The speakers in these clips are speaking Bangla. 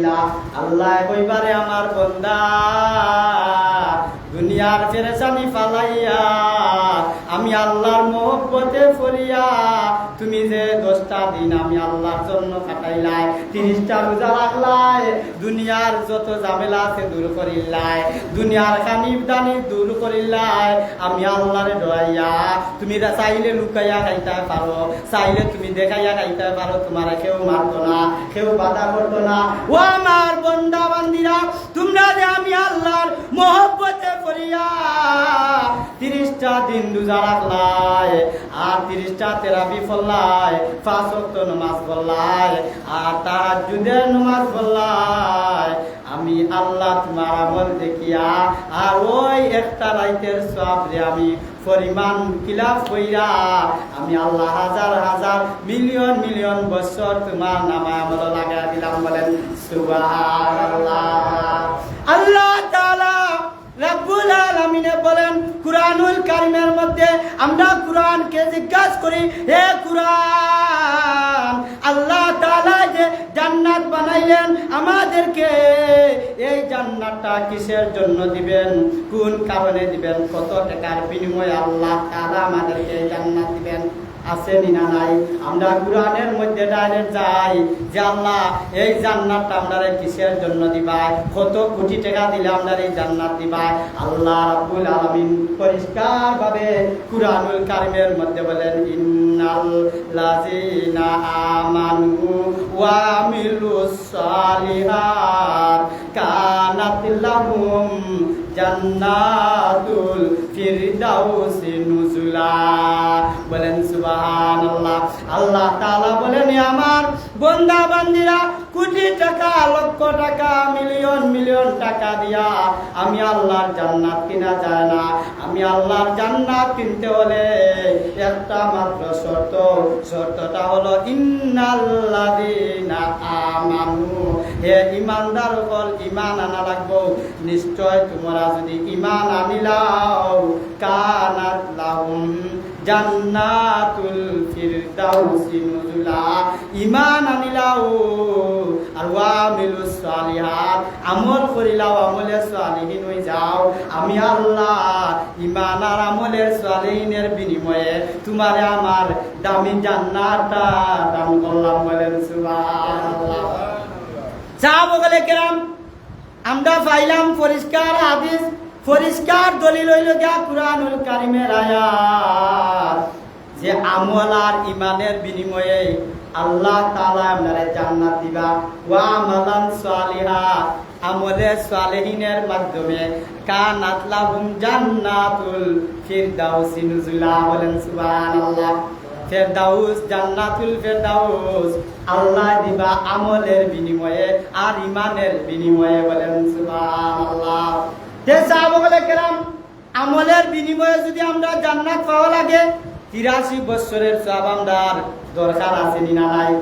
করিলা। আল্লাহ কইবারে আমার বান্দা দুনিয়ার পেরেশানি ফালাইয়া আমি আল্লাহর মহব্বতে ফরিয়া তুমি যে 10টা দিন আমি আল্লাহর জন্য কাটাইলাই, 30টা রোজা রাখলাই, দুনিয়ার যত ঝামেলা আছে দূর করিলাই, দুনিয়ার খানিবদানি দূর করিলাই, আমি আল্লাহরে ডরাইয়া তুমি চাইলে লুকাইয়া খাইতে পারো, চাইলে তুমি দেখাইয়া খাইতে পারো, তোমার কেউ মারতো না, কেউ বাধা করতো না। ও আমার বান্দা বান্দিরা, তোমরা যে আমি আল্লাহর মহব্বতে করিয়া 30টা দিন রোজা রাখলাই আর 30টা তেরাবি পড়লাই, 5 ওয়াক্ত নামাজ পড়লাই আর তাহাজ্জুদের নামাজ পড়লাই, আমি আল্লাহ তোমার আমল দেখিয়া আর ওই একটা রাইতের সওয়াব রে আমি পরিমাণ খিলাফ কইরা আমি আল্লাহ হাজার হাজার মিলিয়ন মিলিয়ন বছর তোমার নামে আমল লাগাই দিলাম। বলেন সুবহানাল্লাহ। আল্লাহ তাআলা রব্বুল আলামিনে বলেন কুরআনুল কারীমের মধ্যে, আমরা কুরআনকে জিজ্ঞাসা করি, হে কুরআন আল্লাহ তাআলা যে জান্নাত বানাইলেন আমাদেরকে, এই জান্নাতটা কিসের জন্য দিবেন, কোন কারণে দিবেন, কত টাকার বিনিময়ে আল্লাহ তাআলা আমাদেরকে জান্নাত দিবেন? আছে না নাই? আমরা কুরআনের মধ্যে ডাইরেক্ট যাই যে আল্লাহ এই জান্নাতটা আমরারে কিসের জন্য দিবাই, কত কোটি টাকা দিলে আমরা এই জান্নাত দিবাই? আল্লাহ রাব্বুল আলামিন পরিষ্কার ভাবে কুরআনুল কারীমের মধ্যে বলেন, ইন্নাল লাযিনা আমানু ওয়া আমিলুস সালিহাত কানাত লাহুম জান্নাতুল ফিরদাউসি নুজুলা। বলেন সুবহানাল্লাহ। আল্লাহ তাআলা বলেন, আমার বান্দা বান্দিরা কোটি টাকা, লক্ষ টাকা, মিলিয়ন মিলিয়ন টাকা দিয়া আমি আল্লাহর জান্নাত কিনা যায় না। আমি আল্লাহর জান্নাত কিনতে হলে একটা মাত্র শর্ত, শর্তটা হলো ইন্নাল্লাযিনা আমানু, হে ঈমানদার হল ঈমান আনা লাগবো। নিশ্চয় তোমরা যদি ঈমান আনিলাও কানাত লাহুম জান্নাতুল ফিরদাউসি নুজুলা, ঈমান আনিলাও আর ওয়া আমিলুস সালিহাত, আমল করিলাও, আমলে সালিহিন হই যাও, আমি আল্লাহ ঈমান আর আমলের সালিহিনের বিনিময়ে তোমারে আমার দামি জান্নাতটা দান করলাম। বলেন সুবহানাল্লাহ। সাহাবায়ে কেরাম, আমরা পাইলাম পরিষ্কার হাদিস, পরিষ্কার দলিল হইল গিয়া কুরআনুল কারীমের আয়াত যে আমল আর ঈমানের বিনিময়ে আল্লাহ তাআলা আমাদের জান্নাত দিবা। ওয়া আমালান সালিহা, আমলে সালেহিনের মাধ্যমে কানাত লাহুম জান্নাতুল ফিরদাউসি নুজুলা। বলেন সুবহানাল্লাহ। ফেরদাউস, জান্নাতুল ফেরদাউস আল্লাহ দিবা আমলের বিনিময়ে আর ঈমানের বিনিময়ে। বলেন সুবহানাল্লাহ। যে সাহাবায়ে কেরাম, আমলের বিনিময়ে যদি আমরা জান্নাত পাওয়া লাগে, 83 বছরের সওয়াব আমরার দরকার আছে না নাই?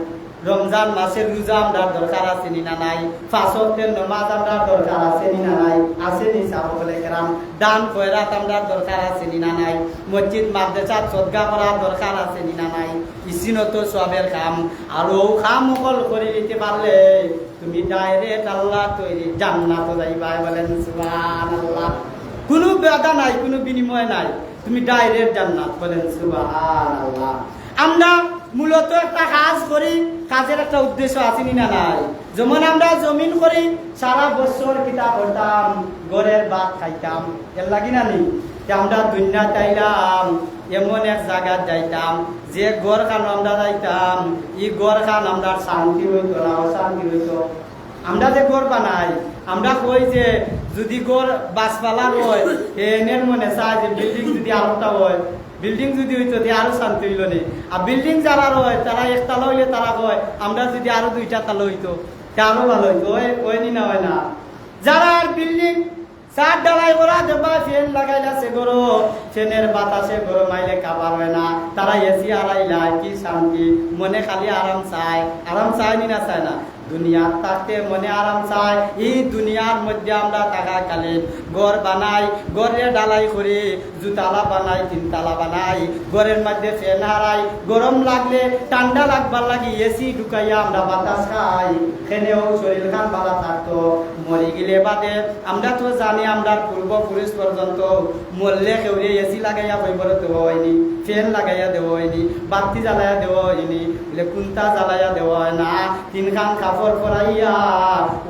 রমজান মাসের রোজা আমরার দরকার আছে না নাই? 5 ওয়াক্তের নামাজ আমরার দরকার আছে না নাই? আছে নি সাহাবায়ে কেরাম? দান খয়রাত আমরার দরকার আছে না নাই? মসজিদ মাদ্রাসাত সদকা করার দরকার আছে না নাই? ইসিনত সওয়াবের কাম, আর ও কাম সকল করে নিতে পারলে তুমি ডাইরেক্ট আল্লাহ তৈরি জান্নাত যাইবা। বলেন সুবহানাল্লাহ। কোনো বাধা নাই, কোনো বিনিময় নাই, তুমি ডাইরেক্ট জান্নাত। বলেন সুবহানাল্লাহ। আমরা মূলত একটা কাজ করি, কাজের একটা উদ্দেশ্য আছে না নাই? যেমন আমরা জমিন করি, সারা বছর কিতা করতাম, ঘরের ভাত খাইতাম, এর লাগি না নি? আমরা দুনিয়া চাইলাম, এমন এক জায়গা যাইতাম যে ঘর খান আমরা যাইতাম, ই ঘর খান আমরা শান্তি হইতো না অশান্তি হইতো। আমরা যে ঘর বানাই, আমরা কই যে যদি ঘর বাসপালার হয়, এনের মনে চায় যে বিল্ডিং যদি আরেকটা হয়, বিল্ডিং যদি হইতো আরো শান্তি হইল নি। আর বিল্ডিং যারা হয় তারা একতলা হইলে তারা কয় আমরা যদি আরো 2টা তালা হইতো আরো ভালো হইতো। ওই নি না হয় না? যারা আর বিল্ডিং 4 ঢালাই করা দেবা, ফ্যান লাগাইলা সে গরো, ফ্যানের বাতাসে গরম আইলে কাবার হয় না, তারা এসি আড়াইলা, কি শান্তি, মনে খালি আরাম চায়। আরাম চায় নি না চায় না? দুনিয়ার থাকতে মনে আরাম চায়, এই দুনিয়ার মধ্যে আমরা থাকাকালীন ঘর বানাই, ঘরে ডালাই করি, দুতলা বানাই, তিনতলা বানাই, ঘরের মধ্যে ফ্যান হারাই, গরম লাগলে ঠান্ডা লাগবার লাগি এসি ঢুকাইয়া আমরা বাতাস খাই, খেলেও শরীর খান ভালো থাকতো। মরে গেলে বাদে আমরা তো জানি আমরা পূর্বপুরুষ পর্যন্ত মরলে কেউ এসি লাগাইয়া বইবার দেওয়া হয়নি, ফ্যান লাগাইয়া দেওয়া হয়নি, বাতি জ্বালাইয়া দেওয়া হয়নি, বলে কুন্তা জ্বালাইয়া দেওয়া হয় না, তিনখান কাপড় পরাইয়া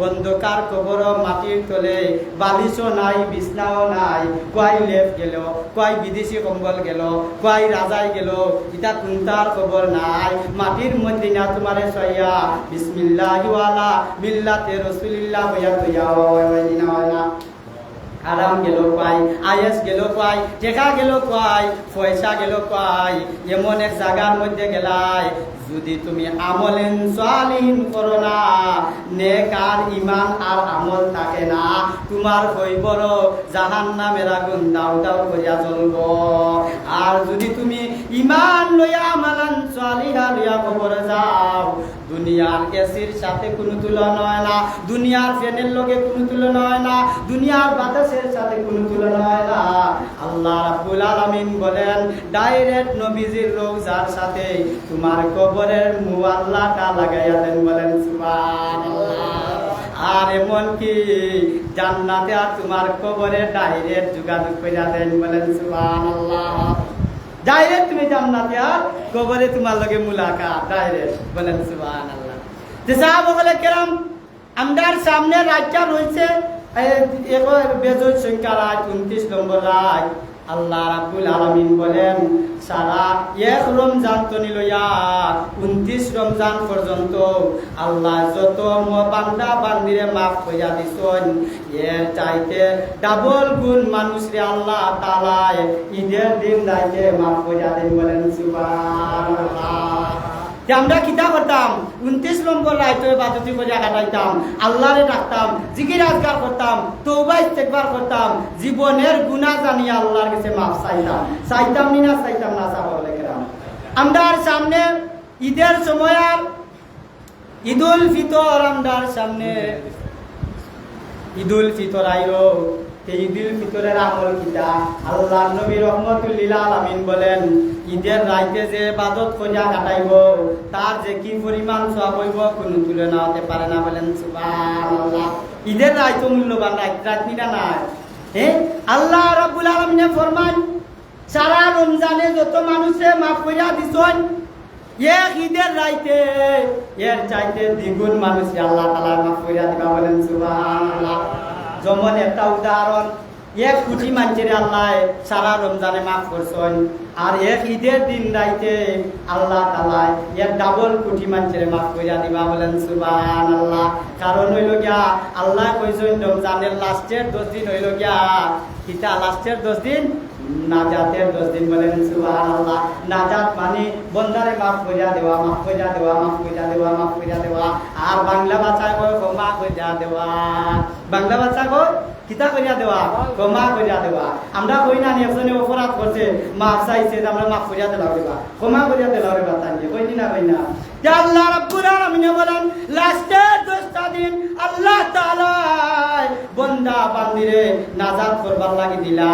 অন্ধকার কবর মাটির তলে, বালিশও নাই, বিছনাও নাই, কয় লেপ গেল, কয় বিদেশি কম্বল গেল, কয় রাজাই গেল, এটা কুন্তার খবর নাই। মাটির মধ্যে না তোমারে সইয়া বিসমিল্লাহি ওয়ালা মিল্লাতে রাসূলিল্লাহ হইয়া হইয়া হয় না। আরাম গেল পাই, আয়েস গেল পাই, টেকা গেল পাই, পয়সা গেল পাই, এমন এক জায়গার মধ্যে গেলাই যদি তুমি আমলেন সালিহিন করো না, নেক আর ঈমান আর আমল থাকে না, তোমার হইবর জাহান্নামের আগুন দাউ দাউ করিয়া জ্বলব। আর যদি তুমি ঈমান লইয়া আমালান সালিহা লইয়া কবরে যাও, দুনিয়ার এসির সাথে কোনো তুলনা হয় না, দুনিয়ার ফ্যানের লগে কোনো তুলনা হয় না, দুনিয়ার বাতাসের সাথে কোনো তুলনা হয় না। আল্লাহ রাব্বুল আলামিন বলেন ডাইরেক্ট নবীজির রওজার সাথে তোমার কবরের মুআল্লাকা লাগাইয়া দেন, বলেন সুবহানাল্লাহ। আর এমন কি জান্নাতে আর তোমার কবরে ডাইরেক্ট যোগাযোগ কইরা দেন, বলেন সুবহানাল্লাহ। ডাইরেক্ট তুমি জান্নাতে আর কবরে তোমার লগে মুলাকাত ডাইরেক্ট, বলেন সুবহানাল্লাহ। যে সাহাবায়ে কেরাম আমরার সামনে রাতটা রয়েছে বেজোর সংখ্যা রাত 29 নম্বর রাত। আল্লাহ রাব্বুল আলামিন বলেন সারা এক রমজান তো নিলয়া 29 রমজান পর্যন্ত আল্লাহ যত বান্দা বান্দিরে মাফ কইরা দিছেন, এর চাইতে ডাবল গুণ মানুষরে আল্লাহ তাআলা ঈদের দিন রাইতে মাফ কইরা দেন, বলেন সুবহানাল্লাহ। আমরা কিতা করতাম 29 নম্বর রাইতে ইবাদতি করে কাটাইতাম, আল্লাহরে ডাকতাম, জিকির আজকার করতাম, তওবা ইস্তেগফার করতাম, জীবনের গুনাহ জানিয়ে আল্লাহর কাছে মাফ চাইতাম। চাইতাম না সাহাবায়ে কেরাম। আমরার সামনে ঈদের সময় আর ঈদুল ফিতর, আমরার সামনে ঈদুল ফিতর আইলো। ঈদুল ফিতরের আমল কিতা? আল্লাহ নবী রহমাতুল লিল আলামিন বলেন ঈদের রাইতে যে ইবাদত করিয়া কাটাইব তার যে কি পরিমাণ সওয়াব হইব কোনো তুলনা হতে পারে না, বলেন সুবহানাল্লাহ। ঈদের রাইত মূল্যবান, রাত নিরা নাই। আল্লাহ রাব্বুল আলামিনে ফরমান সারা রমজানে যত মানুষে মাফ করিয়া দিছেন, এক ঈদের রাইতে এর চাইতে দ্বিগুণ মানুষকে আল্লাহ তাআলা মাফ করিয়া দিবা, বলেন সুবহানাল্লাহ। যেমন একটা উদাহরণ, 1 কোটি মানুষের আল্লাহ সারা রমজানে মাফ করছেন, আর এক ঈদের দিন রাইতে আল্লাহ তাআলা এর ডাবল কোটি মানুষের মাফ করিয়া দিবা, বলেন সুবহানাল্লাহ। কারণ হইল গিয়া আল্লাহ কইছেন রমজানের লাস্টের 10 দিন হইল গিয়া কিতা, লাস্টের 10 দিন নাজাতের 10 দিন, বলেন সুবহানাল্লাহ। নাজাত মানে বন্দারে মাফ কইরা দেওয়া, মাফ কইরা দেওয়া, মাফ কইরা দেওয়া, মাফ কইরা দেওয়া। আর বাংলা ভাষায় কয় ক্ষমা কইরা দেওয়া। বাংলা ভাষা কয় কিতা কইরা দেওয়া, ক্ষমা কইরা দেওয়া। আমরা কই না একজনে অপরাধ করছে, মাফ চাইছে, আমরা মাফ কইরা দিলাম রে বা, ক্ষমা কইরা দিলাম রে বা, তাই কই না কই না। যে আল্লাহ রাব্বুল আলামিন বলেন লাস্টের 10টা দিন আল্লাহ তাআলা বান্দা বান্দিরে নাজাত করবার লাগি দিলা।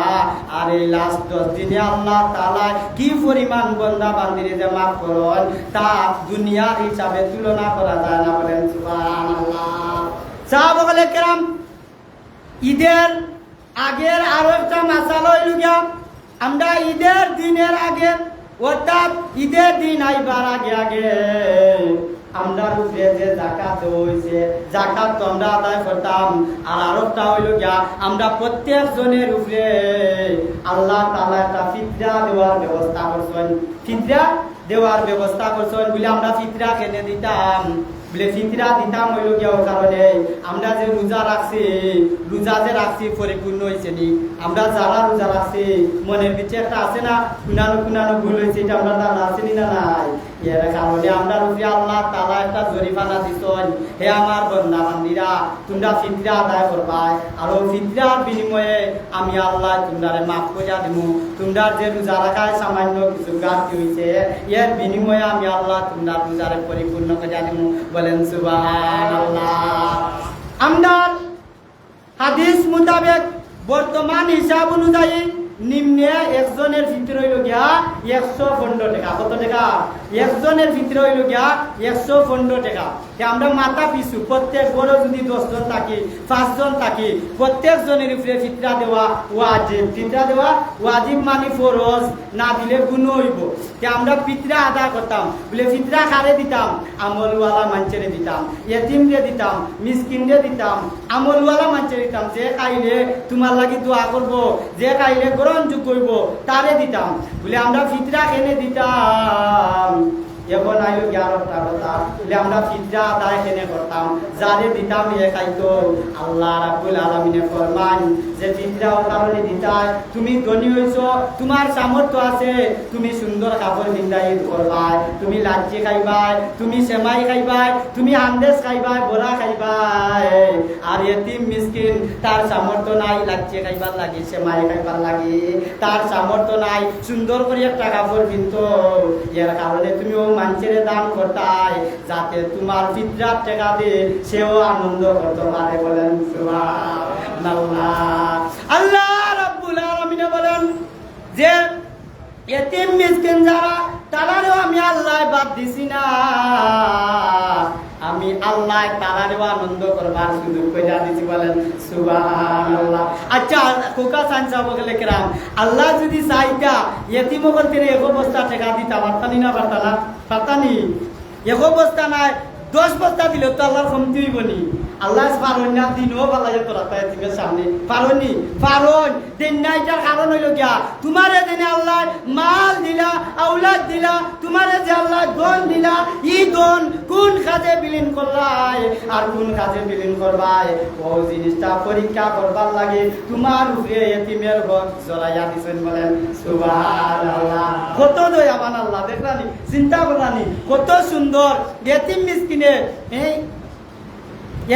আর এই লাস্ট 10 দিনে আল্লাহ তাআলা কি পরিমাণ বান্দা বান্দিরে যে মাফ করেন তা দুনিয়ার হিসাবে তুলনা করা যায় না, বলেন সুবহানাল্লাহ। সাহাবায়ে কেরাম ঈদের আগের আরো একটা মাসালা হইল গিয়া আমরা ঈদের দিনের আগে অর্থাৎ ঈদের দিন আইবার আগে আগে আমরা উপরে যে যাকাত হইছে যাকাত তো আমরা আদায় করতাম। আর আরেকটা হইল গিয়া আমরা প্রত্যেক জনের উপরে আল্লাহ তাআলা একটা ফিতরা দেওয়ার ব্যবস্থা করছেন, ফিতরা দেওয়ার ব্যবস্থা করছেন বলে আমরা ফিতরা কেনে দিতাম, বলে ফিতরা দিতাম হইল গিয়া ওর কারণে আমরা যে রোজা রাখছি, রোজা যে রাখছি পরিপূর্ণ হয়েছে নি। আমরা যারা রোজা রাখছি মনের ভিতরে একটা আছে না কুনানো কুনানো ভুল হয়েছে, এটা আমরা জানা আছে না নাই? এর কারণে আমরা রূপে আল্লাহ তাআলা একটা জরিমানা দিছেন, হে আমার বান্দা বান্দীরা তোমরা ফিতরা আদায় করবা, আর ওই ফিতরার বিনিময়ে আমি আল্লাহ তোমরারে মাফ করিয়া দিব। তোমরা যে রোজা রাখায় সামান্য কিছু ঘাটতি হইছে, এর বিনিময়ে আমি আল্লাহ তোমরা রোজারে পরিপূর্ণ করিয়া দিব। বলেন সুবহানাল্লাহ। আমরা হাদিস মোতাবেক বর্তমান হিসাব অনুযায়ী নিম্নে একজনের ভিতরে হইল গিয়া 115 টাকা। কত টাকা? একজনের ভিতরে হইল গিয়া 115 টাকা। আমরা মাথা পিছু প্রত্যেক বড় যদি 10 জন থাকি, 5 জন থাকি, প্রত্যেক জনের উপরে ফিতরা দেওয়া ওয়াজিব। ফিতরা দেওয়া ওয়াজিব মানে ফরজ, না দিলে গুনাহ হইব। আমরা ফিতরা আদায় করতাম, বলে ফিতরা কারে দিতাম? আমলওয়ালা মানুষেরে দিতাম, ইয়েতিমরে দিতাম, মিসকিনরে দিতাম, আমলওয়ালা মানুষেরে দিতাম। যে খাইলে তোমার লাগি দোয়া করব, যে খাইলে গ্রহণযোগ্য হইব তারে দিতাম। বলে আমরা ফিতরা কেনে দিতাম? এখন আইলো 11টা কথা, বলে আমরা ফিতরা আদায় কেনে করতাম? যারে দিতাম এ খাইতো। আল্লাহ রাব্বুল আলামিনে ফরমান যে ফিতরা ও কারণে দিতাই, তুমি ধনী হইছো, তোমার সামর্থ্য আছে, তুমি সুন্দর কাপড় কিনতে ঈদ করবাই, তুমি লাচ্ছি খাইবাই, তুমি সেমাই খাইবাই, তুমি আন্দেশ খাইবাই, বড়া খাইবাই। আর এতিম মিসকিন তার সামর্থ্য নাই লাচ্ছি খাইবার লাগি, সেমাই খাইবার লাগি, তার সামর্থ্য নাই সুন্দর করে একটা কাপড় কিনতো। এর কারণে তুমিও মানুষের দান করতাই, যাতে তোমার ফিতরার টাকা দিয়ে সেও আনন্দ করতে পারে। বলেন সুবহানাল্লাহ। আল্লাহ রাব্বুল আলামিন বলেন যে এতিম মিসকিন যারা, তারারও আমি আল্লাহ বাদ দিছি না, আমি আল্লাহ তারারও আনন্দ করবার সুযোগ কইরা দিছি। বলেন সুবহানাল্লাহ। আচ্ছা কোকা সানসা বলে কেরাম, আল্লাহ যদি চাইতা এতিম করতে এক বস্তা টাকা দিতা পারতানি না? পারতানা? পারতানি? এক বস্তা নাই 10 বস্তা দিলে তো আল্লাহর কমতি হইব নি? আল্লাহ পারন না দিনও বালায় তোরা এতিমের সামনে পারনি? পারন দিন না। এটার কারণ হইল গিয়া তোমারে দিনে আল্লাহ মাল দিলা, আওলাদ দিলা, তোমারে যে আল্লাহ ধন দিলা, ই ধন কোন কাজে বিলীন করলাই আর কোন কাজে বিলীন করবাই, ও জিনিসটা পরীক্ষা করবার লাগে তোমার উপরে এতিমের হক জড়াইয়া দিছেন। বলেন সুবহানাল্লাহ। কত দয়াবান আল্লাহ, দেখলানি? চিন্তা করলানি? কত সুন্দর এতিম মিসকিনে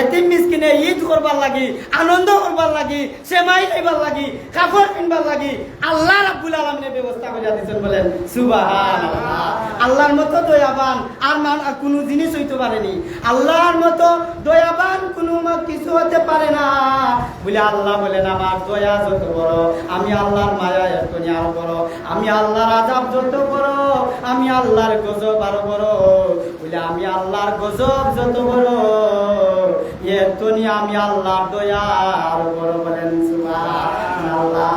এতিম মিসকিনে ঈদ করবার লাগি, আনন্দ করবার লাগি, সেমাই খাইবার লাগি, কাপড় কিনবার লাগি আল্লাহ রাব্বুল আলামিনের ব্যবস্থা করে দিয়েছেন। বলেন সুবহানাল্লাহ। আল্লাহর মতো দয়াবান আর কোনো জিনিস হইতে পারেনি। আল্লাহর মতো দয়াবান কোনো কিছু হতে পারে না। বলে আল্লাহ বলেন আমার দয়া যত বড়, আমি আল্লাহর মায়া এত আরো বড়, আমি আল্লাহর আযাব যত বড়, আমি আল্লাহর গজব আরো বড়। বলে আমি আল্লাহর গজব যত বড়, আমি আল্লাহর দয়া আরো বড়। বলেন সুবহানাল্লাহ।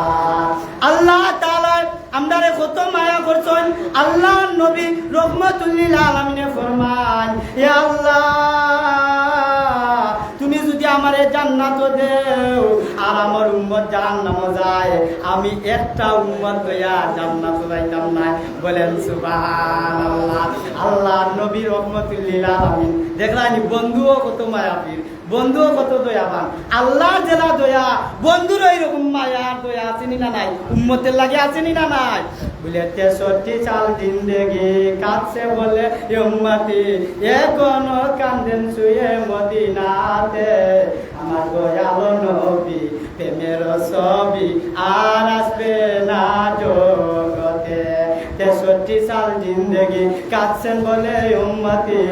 আল্লাহ তাআলা আমরারে কত মায়া করছেন। আল্লাহর নবী রহমাতুল লিল আলামিনে ফরমান, হে আল্লাহ তুমি যদি আমারে জান্নাত দেও আর আমার উম্মত জাহান্নাম যায়, আমি একটা উম্মত দয়া জান্নাত যাইতাম না। বলেন সুবহানাল্লাহ। আল্লাহর নবী রহমাতুল লিল আলামিন, দেখলানি বন্ধুও কত মায়াবীর, বন্ধুও কত দয়াবান। আল্লাহর জেলা দয়া, বন্ধুর এইরকম মায়া দয়া আছেনি না নাই? উম্মতের লাগে আছেনি না নাই? বলে 63 সাল জিন্দেগি কাছে বলে উম্মতি, এখনো কান্দেন শুয়ে মদিনাতে, আমার দয়ালো নবী প্রেমের ছবি আর আসবে না জগতে। 63 সাল জিন্দেগি কাঁদছেন বলে উম্মতি,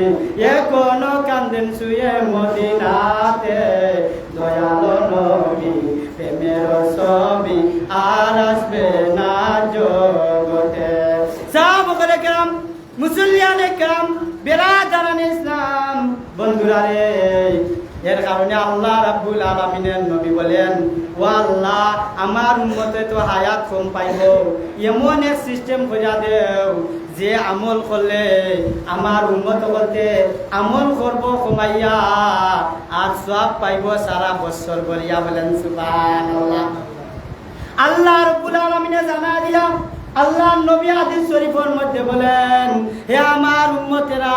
এখনো কান্দেন শুয়ে মদিনাতে, দয়ালো নবী প্রেমের ছবি আর আসবে না জগতে। সাহাবায়ে কেরাম, মুসলিয়ানে কেরাম, বেরাদারানে ইসলাম, বন্ধুরা রে, এর কারণে আল্লাহ রাব্বুল আলামিনের নবী বলেন, ও আল্লাহ আমার উম্মতে তো হায়াত কম পাইব, এমন এক সিস্টেম কইরা দেও যে আমল করলে আমার উম্মত বলতে আমল করব কমাইয়া আর সব পাইব সারা বছর বলিয়া। বলেন সুবহানাল্লাহ। আল্লাহ রাব্বুল আলামিনে জানা দিলাম আল্লাহ নবী হাদিস শরীফের মধ্যে বলেন, হে আমার উম্মতেরা,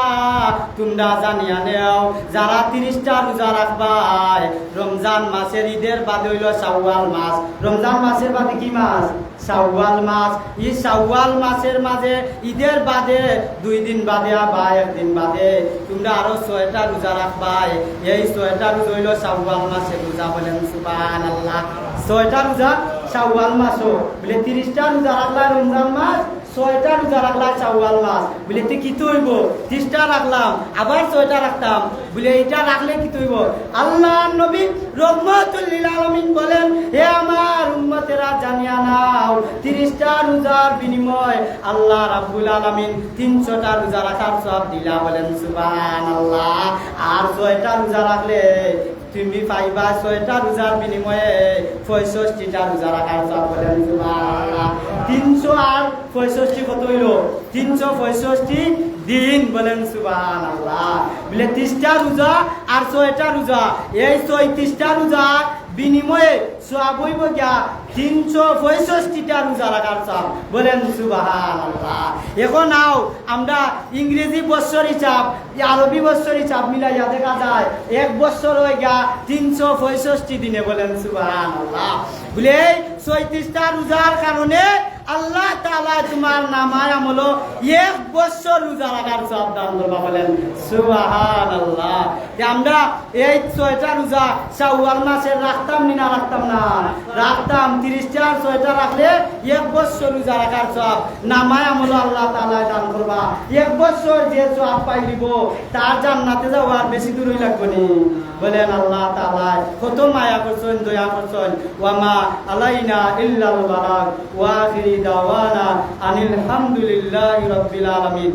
তোমরা জানিয়া নেও, যারা 30টা রোজা রাখবাই রমজান মাসের ঈদের বাদে হইল শাওয়াল মাস। রমজান মাসের বাদে কি মাস? শাওয়াল মাস। এই শাওয়াল মাসের মাঝে ঈদের বাদে 2 দিন বাদে বা 1 দিন বাদে তোমরা আরো 6টা রোজা রাখবাই। এই 6টা রোজা হইল শাওয়াল মাসের রোজা। বলেন সুবহানাল্লাহ। 6টা রোজা শাওয়াল মাসও বলে 30টা রোজা রাখলা রমজান মাস, 6টা রোজা রাখলা শাওয়াল মাস। বলে তে কি হইব? 30টা রাখলাম আবার 6টা রাখতাম, বলে এটা রাখলে কি হইব? আল্লাহ নবী রহমাতুল লিল আলামিন বলেন, হে আমার উম্মতেরা জানিয়া নাও, 30টা রোজার বিনিময় আল্লাহ রাব্বুল আলামিন 300টা রোজা রাখার সওয়াব দিলা। বলেন সুবহানাল্লাহ। আর 6টা রোজা রাখলে তুমি পাইবা 6টা রোজার বিনিময়ে 65টা রোজা রাখার সওয়াব। বলেন সুবহানাল্লাহ। 300 আর 65 কত হইল? 365 দিন। বলেন সুবহানাল্লাহ। বলে 30টা রোজা আর 6টা রোজা, এই 36টা রোজা বিনিময়ে সওয়াব হইব গিয়া 365টা রোজা রাখার সওয়াব। বলেন সুবহানাল্লাহ। এখন আও আমরা ইংরেজি বছর হিসাব আরবি বছর হিসাব মিলাইয়া দেখা যায় 1 বছর হয়ে গিয়া 365 দিনে। বলেন সুবহানাল্লাহ। বলে 36টা রোজার কারণে আল্লাহ তাআলা তোমার নামায় আমল 1 বছর রোজা রাখার সওয়াব দান করবা। বলেন সুবহানাল্লাহ। আমরা এই 6টা রোজা শাওয়াল মাসের রাখতাম না রাখতাম না? রাখতাম। 30টা আর 6টা রাখলে 1 বছর রোজা রাখার সওয়াব নামায় আমল আল্লাহ তাআলা দান করবা। 1 বছর যে সওয়াব পাইলিব তার জান্নাতে যাওয়ার বেশি দূরই লাগবে নি। বলেন আল্লাহ তাআলা কত মায়া করছেন, দয়া করছেন। ওয়া মা আলাইনা ইল্লাল বালাগ ওয়া আখিরি দাওয়ানা আনিল হামদুলিল্লাহি রাব্বিল আলামিন।